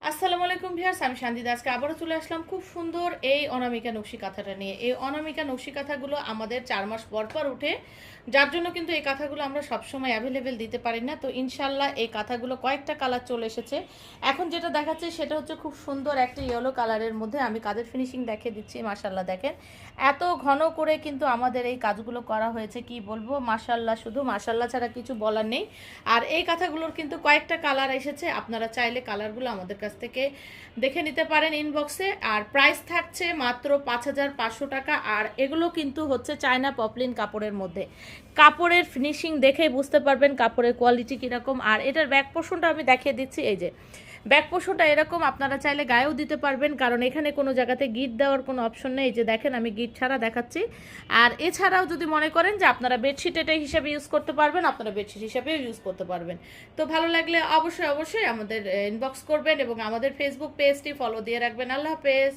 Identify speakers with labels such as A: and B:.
A: আসসালামু আলাইকুম ভিউয়ার্স, আমি শান্তিদা। আজকে আবারও চলে আসলাম খুব সুন্দর এই অনামিকা নকশি কাঁথাটা নিয়ে। এই অনামিকা নকশি কাঁথাগুলো আমাদের 4 মাস পর পর উঠে, যার জন্য কিন্তু এই কাঁথাগুলো আমরা সবসময় অ্যাভেলেবেল দিতে পারি না। তো ইনশাল্লাহ এই কাঁথাগুলো কয়েকটা কালার চলে এসেছে। এখন যেটা দেখাচ্ছে সেটা হচ্ছে খুব সুন্দর একটা ইয়েলো কালারের মধ্যে। আমি কাজের ফিনিশিং দেখিয়ে দিচ্ছি। মাশাল্লাহ দেখেন, এত ঘন করে কিন্তু আমাদের এই কাজগুলো করা হয়েছে, কি বলবো, মাশাল্লাহ, শুধু মাশাল্লাহ ছাড়া কিছু বলার নেই। আর এই কাঁথাগুলোর কিন্তু কয়েকটা কালার এসেছে, আপনারা চাইলে কালারগুলো আমাদের কাছ থেকে দেখে নিতে পারেন ইনবক্সে। আর প্রাইস থাকছে মাত্র 5,500 টাকা। আর এগুলো কিন্তু হচ্ছে চায়না পপলিন কাপড়ের মধ্যে। কাপড়ের ফিনিশিং দেখেই বুঝতে পারবেন কাপড়ের কোয়ালিটি কীরকম। আর এটার ব্যাক পোর্শনটা আমি দেখিয়ে দিচ্ছি। এই যে ব্যাক পোর্শনটা এরকম, আপনারা চাইলে গায়েও দিতে পারবেন, কারণ এখানে কোনো জায়গাতে গিট দেওয়ার কোনো অপশন নেই। এই যে দেখেন, আমি গিট ছাড়া দেখাচ্ছি। আর এছাড়াও যদি মনে করেন যে আপনারা বেডশিট এটা হিসাবে ইউজ করতে পারবেন, আপনারা বেডশিট হিসাবেও ইউজ করতে পারবেন। তো ভালো লাগলে অবশ্যই অবশ্যই আমাদের ইনবক্স করবেন এবং আমাদের ফেসবুক পেজটি ফলো দিয়ে রাখবেন। আল্লাহ হাফেজ।